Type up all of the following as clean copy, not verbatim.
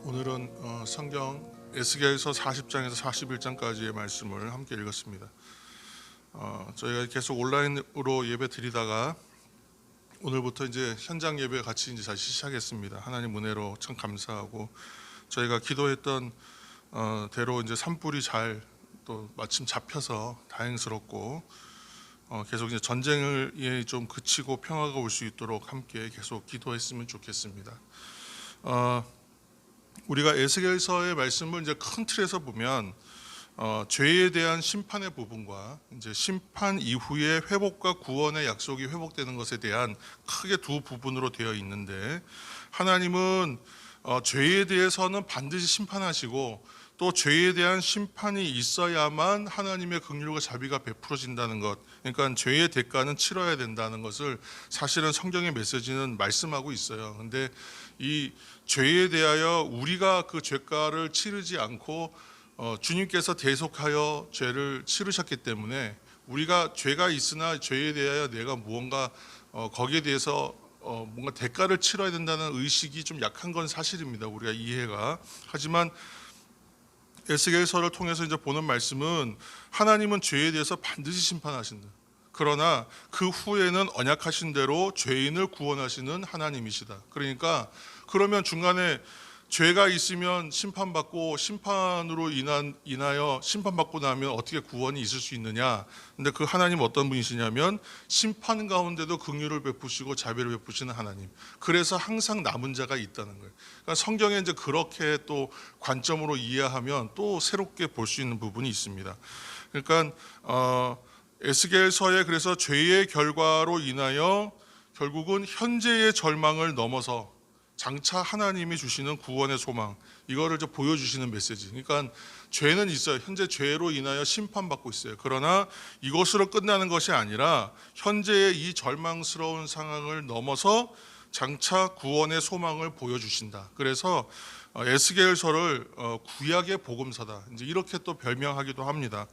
오늘은 성경 에스겔서 40장에서 41장까지의 말씀을 함께 읽었습니다. 저희가 계속 온라인으로 예배 드리다가 오늘부터 이제 현장 예배 같이 이제 다시 시작했습니다. 하나님 은혜로 참 감사하고 저희가 기도했던 대로 이제 산불이 잘 또 마침 잡혀서 다행스럽고 계속 이제 전쟁을 좀 그치고 평화가 올 수 있도록 함께 계속 기도했으면 좋겠습니다. 우리가 에스겔서의 말씀을 이제 큰 틀에서 보면 죄에 대한 심판의 부분과 이제 심판 이후에 회복과 구원의 약속이 회복되는 것에 대한 크게 두 부분으로 되어 있는데, 하나님은 죄에 대해서는 반드시 심판하시고 또 죄에 대한 심판이 있어야만 하나님의 긍휼과 자비가 베풀어진다는 것, 그러니까 죄의 대가는 치러야 된다는 것을 사실은 성경의 메시지는 말씀하고 있어요. 근데 이 죄에 대하여 우리가 그 죄가를 치르지 않고 주님께서 대속하여 죄를 치르셨기 때문에 우리가 죄가 있으나 죄에 대하여 내가 무언가 거기에 대해서 뭔가 대가를 치러야 된다는 의식이 좀 약한 건 사실입니다. 우리가 이해가. 하지만 에스겔서를 통해서 이제 보는 말씀은 하나님은 죄에 대해서 반드시 심판하신다. 그러나 그 후에는 언약하신 대로 죄인을 구원하시는 하나님이시다. 그러니까 그러면 중간에 죄가 있으면 심판받고 심판으로 인하여 심판받고 나면 어떻게 구원이 있을 수 있느냐? 근데 그 하나님 어떤 분이시냐면 심판 가운데도 긍휼을 베푸시고 자비를 베푸시는 하나님. 그래서 항상 남은 자가 있다는 거예요. 그러니까 성경에 이제 그렇게 또 관점으로 이해하면 또 새롭게 볼 수 있는 부분이 있습니다. 그러니까 에스겔서에 그래서 죄의 결과로 인하여 결국은 현재의 절망을 넘어서 장차 하나님이 주시는 구원의 소망, 이거를 좀 보여주시는 메시지. 그러니까 죄는 있어요. 현재 죄로 인하여 심판받고 있어요. 그러나 이것으로 끝나는 것이 아니라 현재의 이 절망스러운 상황을 넘어서 장차 구원의 소망을 보여주신다. 그래서 에스겔서를 구약의 복음서다, 이제 이렇게 또 별명하기도 합니다.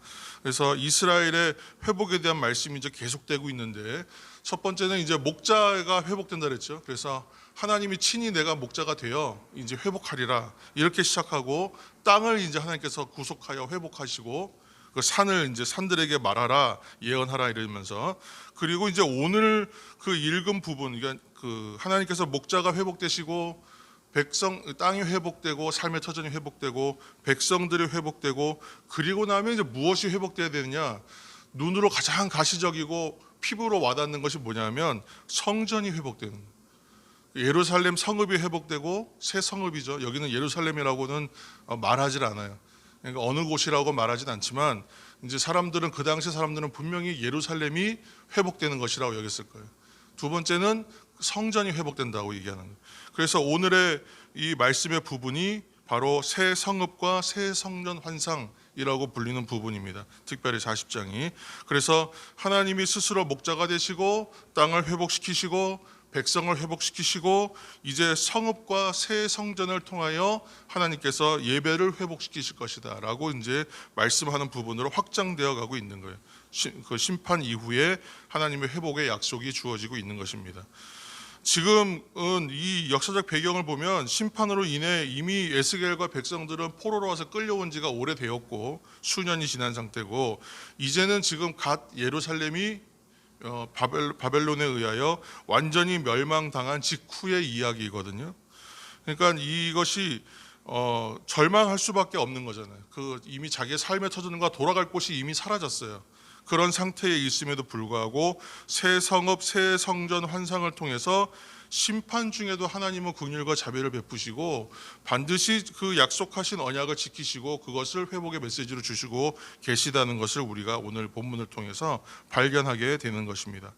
그래서 이스라엘의 회복에 대한 말씀이 이제 계속되고 있는데, 첫 번째는 이제 목자가 회복된다 그랬죠. 그래서 하나님이 친히 내가 목자가 되어 이제 회복하리라, 이렇게 시작하고 땅을 이제 하나님께서 구속하여 회복하시고 그 산을 이제 산들에게 말하라, 예언하라 이러면서, 그리고 이제 오늘 그 읽은 부분, 그러니까 그 하나님께서 목자가 회복되시고 땅이 회복되고 삶의 터전이 회복되고 백성들이 회복되고, 그리고 나면 이제 무엇이 회복돼야 되느냐? 눈으로 가장 가시적이고 피부로 와닿는 것이 뭐냐면 성전이 회복되는 거예요. 예루살렘 성읍이 회복되고, 새 성읍이죠. 여기는 예루살렘이라고는 말하지 않아요. 그러니까 어느 곳이라고 말하진 않지만 이제 사람들은, 그 당시 사람들은 분명히 예루살렘이 회복되는 것이라고 여겼을 거예요. 두 번째는 성전이 회복된다고 얘기하는 거예요. 그래서 오늘의 이 말씀의 부분이 바로 새 성읍과 새 성전 환상이라고 불리는 부분입니다. 특별히 40장이. 그래서 하나님이 스스로 목자가 되시고 땅을 회복시키시고 백성을 회복시키시고 이제 성읍과 새 성전을 통하여 하나님께서 예배를 회복시키실 것이다 라고 이제 말씀하는 부분으로 확장되어 가고 있는 거예요. 그 심판 이후에 하나님의 회복의 약속이 주어지고 있는 것입니다. 지금은 이 역사적 배경을 보면 심판으로 인해 이미 에스겔과 백성들은 포로로 와서 끌려온 지가 오래되었고 수년이 지난 상태고, 이제는 지금 갓 예루살렘이 바벨론에 의하여 완전히 멸망당한 직후의 이야기거든요. 그러니까 이것이 절망할 수밖에 없는 거잖아요. 그 이미 자기의 삶의 터전과 돌아갈 곳이 이미 사라졌어요. 그런 상태에 있음에도 불구하고 새 성읍, 새 성전 환상을 통해서 심판 중에도 하나님은 긍휼과 자비를 베푸시고 반드시 그 약속하신 언약을 지키시고 그것을 회복의 메시지로 주시고 계시다는 것을 우리가 오늘 본문을 통해서 발견하게 되는 것입니다.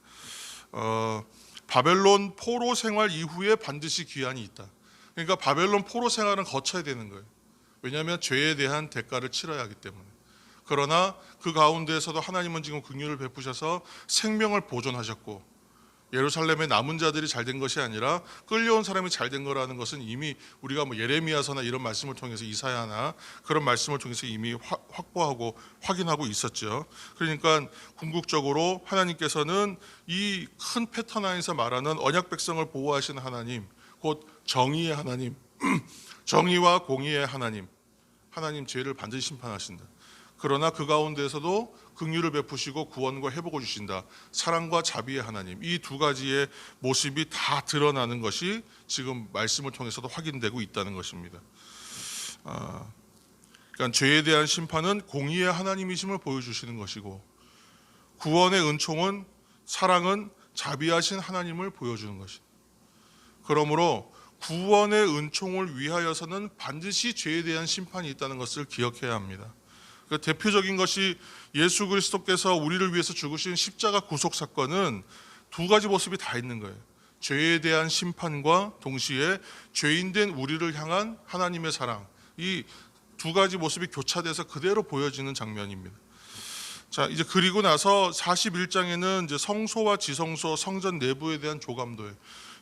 바벨론 포로 생활 이후에 반드시 귀환이 있다. 그러니까 바벨론 포로 생활은 거쳐야 되는 거예요. 왜냐하면 죄에 대한 대가를 치러야 하기 때문에. 그러나 그 가운데에서도 하나님은 지금 긍휼을 베푸셔서 생명을 보존하셨고, 예루살렘의 남은 자들이 잘된 것이 아니라 끌려온 사람이 잘된 거라는 것은 이미 우리가 뭐 예레미야서나 이런 말씀을 통해서, 이사야나 그런 말씀을 통해서 이미 확보하고 확인하고 있었죠. 그러니까 궁극적으로 하나님께서는 이 큰 패턴 안에서 말하는 언약 백성을 보호하시는 하나님, 곧 정의의 하나님, 정의와 공의의 하나님 죄를 반드시 심판하신다. 그러나 그 가운데서도 긍휼을 베푸시고 구원과 회복을 주신다. 사랑과 자비의 하나님. 이 두 가지의 모습이 다 드러나는 것이 지금 말씀을 통해서도 확인되고 있다는 것입니다. 그러니까 죄에 대한 심판은 공의의 하나님이심을 보여주시는 것이고, 구원의 은총은, 사랑은 자비하신 하나님을 보여주는 것입니다. 그러므로 구원의 은총을 위하여서는 반드시 죄에 대한 심판이 있다는 것을 기억해야 합니다. 그 대표적인 것이 예수 그리스도께서 우리를 위해서 죽으신 십자가 구속 사건은 두 가지 모습이 다 있는 거예요. 죄에 대한 심판과 동시에 죄인된 우리를 향한 하나님의 사랑, 이 두 가지 모습이 교차돼서 그대로 보여지는 장면입니다. 자, 이제 그리고 나서 41장에는 이제 성소와 지성소, 성전 내부에 대한 조감도예요.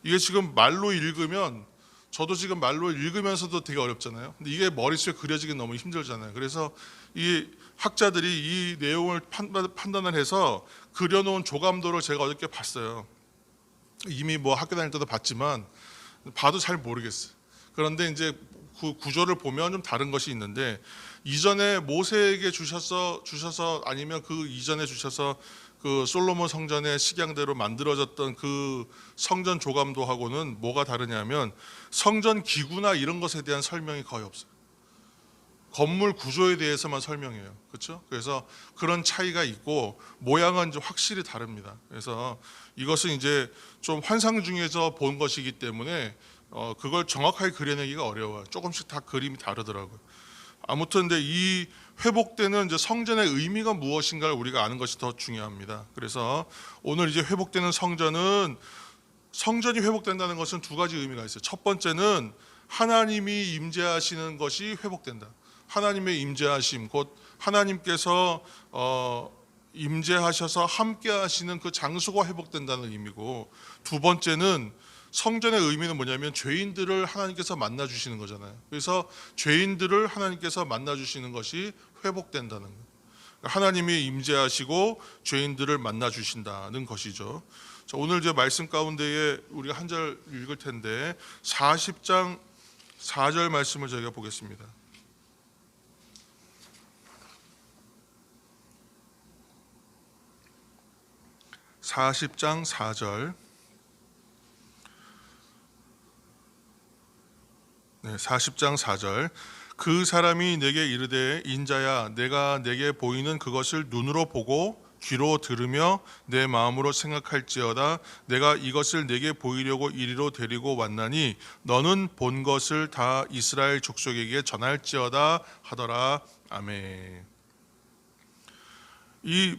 이게 지금 말로 읽으면, 저도 지금 말로 읽으면서도 되게 어렵잖아요. 근데 이게 머릿속에 그려지기 너무 힘들잖아요. 그래서 이 학자들이 이 내용을 판단을 해서 그려놓은 조감도를 제가 어저께 봤어요. 이미 뭐 학교 다닐 때도 봤지만 봐도 잘 모르겠어요. 그런데 이제 그 구조를 보면 좀 다른 것이 있는데, 이전에 모세에게 주셔서 아니면 그 이전에 주셔서 그 솔로몬 성전의 식양대로 만들어졌던 그 성전 조감도하고는 뭐가 다르냐면, 성전 기구나 이런 것에 대한 설명이 거의 없어요. 건물 구조에 대해서만 설명해요. 그렇죠? 그래서 그런 차이가 있고 모양은 좀 확실히 다릅니다. 그래서 이것은 이제 좀 환상 중에서 본 것이기 때문에 그걸 정확하게 그려내기가 어려워요. 조금씩 다 그림이 다르더라고요. 아무튼 근데 이 회복되는 이제 성전의 의미가 무엇인가를 우리가 아는 것이 더 중요합니다. 그래서 오늘 이제 회복되는 성전이 회복된다는 것은 두 가지 의미가 있어요. 첫 번째는 하나님이 임재하시는 것이 회복된다. 하나님의 임재하심, 곧 하나님께서 임재하셔서 함께 하시는 그 장소가 회복된다는 의미고, 두 번째는 성전의 의미는 뭐냐면 죄인들을 하나님께서 만나 주시는 거잖아요. 그래서 죄인들을 하나님께서 만나 주시는 것이 회복된다는 거예요. 하나님이 임재하시고 죄인들을 만나 주신다는 것이죠. 자, 오늘 제 말씀 가운데에 우리가 한 절 읽을 텐데 40장 4절 말씀을 저희가 보겠습니다. 40장 4절. 네, 40장 4절. 그 사람이 내게 이르되 인자야 내가 내게 보이는 그것을 눈으로 보고 귀로 들으며 내 마음으로 생각할지어다. 내가 이것을 내게 보이려고 이리로 데리고 왔나니 너는 본 것을 다 이스라엘 족속에게 전할지어다 하더라. 아멘. 이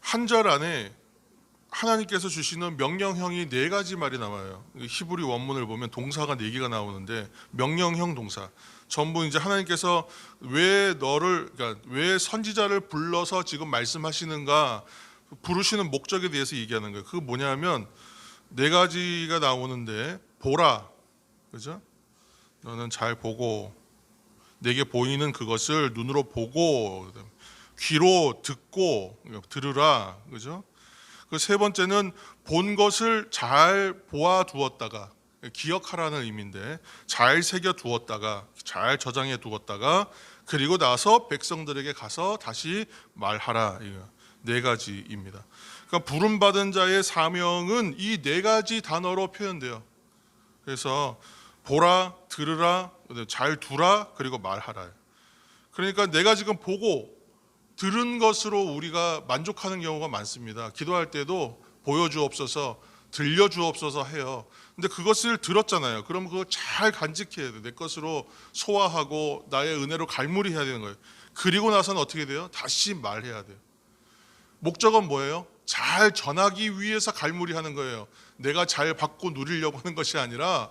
한 절 안에 하나님께서 주시는 명령형이 네 가지 말이 나와요. 히브리 원문을 보면 동사가 네 개가 나오는데, 명령형 동사. 전부 이제 하나님께서 그러니까 왜 선지자를 불러서 지금 말씀하시는가, 부르시는 목적에 대해서 얘기하는 거예요. 그게 뭐냐면 네 가지가 나오는데, 보라, 그죠? 너는 잘 보고, 내게 보이는 그것을 눈으로 보고, 귀로 듣고, 들으라, 그죠? 그 세 번째는 본 것을 잘 보아 두었다가, 기억하라는 의미인데 잘 새겨 두었다가, 잘 저장해 두었다가, 그리고 나서 백성들에게 가서 다시 말하라. 네 가지입니다. 그러니까 부름받은 자의 사명은 이 네 가지 단어로 표현돼요. 그래서 보라, 들으라, 잘 두라, 그리고 말하라. 그러니까 내가 지금 보고 들은 것으로 우리가 만족하는 경우가 많습니다. 기도할 때도 보여주옵소서, 들려주옵소서 해요. 근데 그것을 들었잖아요. 그럼 그거 잘 간직해야 돼요. 내 것으로 소화하고 나의 은혜로 갈무리해야 되는 거예요. 그리고 나서는 어떻게 돼요? 다시 말해야 돼요. 목적은 뭐예요? 잘 전하기 위해서 갈무리하는 거예요. 내가 잘 받고 누리려고 하는 것이 아니라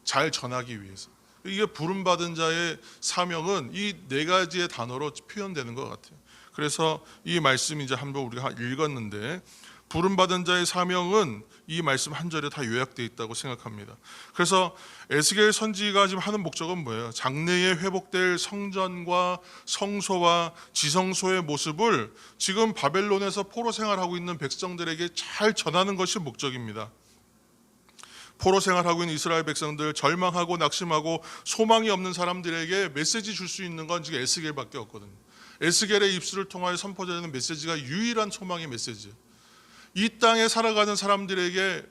잘 전하기 위해서. 이게 부름받은 자의 사명은 이 네 가지의 단어로 표현되는 것 같아요. 그래서 이 말씀 이제 한번 우리가 읽었는데, 부름받은 자의 사명은 이 말씀 한 절에 다 요약되어 있다고 생각합니다. 그래서 에스겔 선지가 지금 하는 목적은 뭐예요? 장래에 회복될 성전과 성소와 지성소의 모습을 지금 바벨론에서 포로 생활하고 있는 백성들에게 잘 전하는 것이 목적입니다. 포로 생활하고 있는 이스라엘 백성들, 절망하고 낙심하고 소망이 없는 사람들에게 메시지 줄 수 있는 건 지금 에스겔밖에 없거든요. 에스겔의 입술을 통하여 선포되는 메시지가 유일한 소망의 메시지예요. 이 땅에 살아가는 사람들에게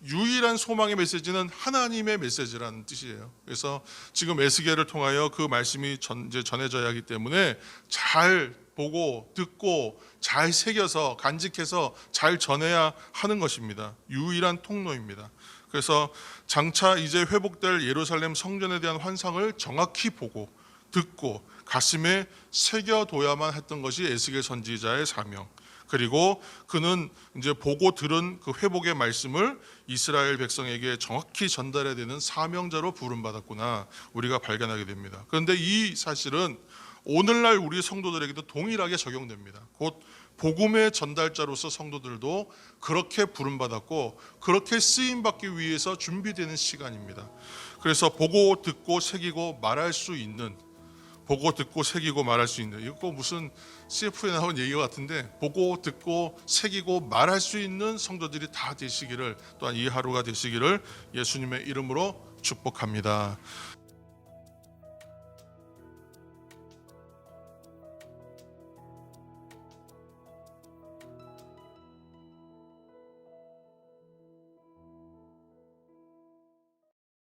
유일한 소망의 메시지는 하나님의 메시지라는 뜻이에요. 그래서 지금 에스겔을 통하여 그 말씀이 이제 전해져야 하기 때문에 잘 보고 듣고 잘 새겨서 간직해서 잘 전해야 하는 것입니다. 유일한 통로입니다. 그래서 장차 이제 회복될 예루살렘 성전에 대한 환상을 정확히 보고 듣고 가슴에 새겨둬야만 했던 것이 에스겔 선지자의 사명. 그리고 그는 이제 보고 들은 그 회복의 말씀을 이스라엘 백성에게 정확히 전달해야 되는 사명자로 부름받았구나 우리가 발견하게 됩니다. 그런데 이 사실은 오늘날 우리 성도들에게도 동일하게 적용됩니다. 곧 복음의 전달자로서 성도들도 그렇게 부름받았고 그렇게 쓰임받기 위해서 준비되는 시간입니다. 그래서 보고 듣고 새기고 말할 수 있는, 보고 듣고 새기고 말할 수 있는, 이거 꼭 무슨 CF에 나온 얘기 같은데, 보고 듣고 새기고 말할 수 있는 성도들이 다 되시기를, 또한 이 하루가 되시기를 예수님의 이름으로 축복합니다.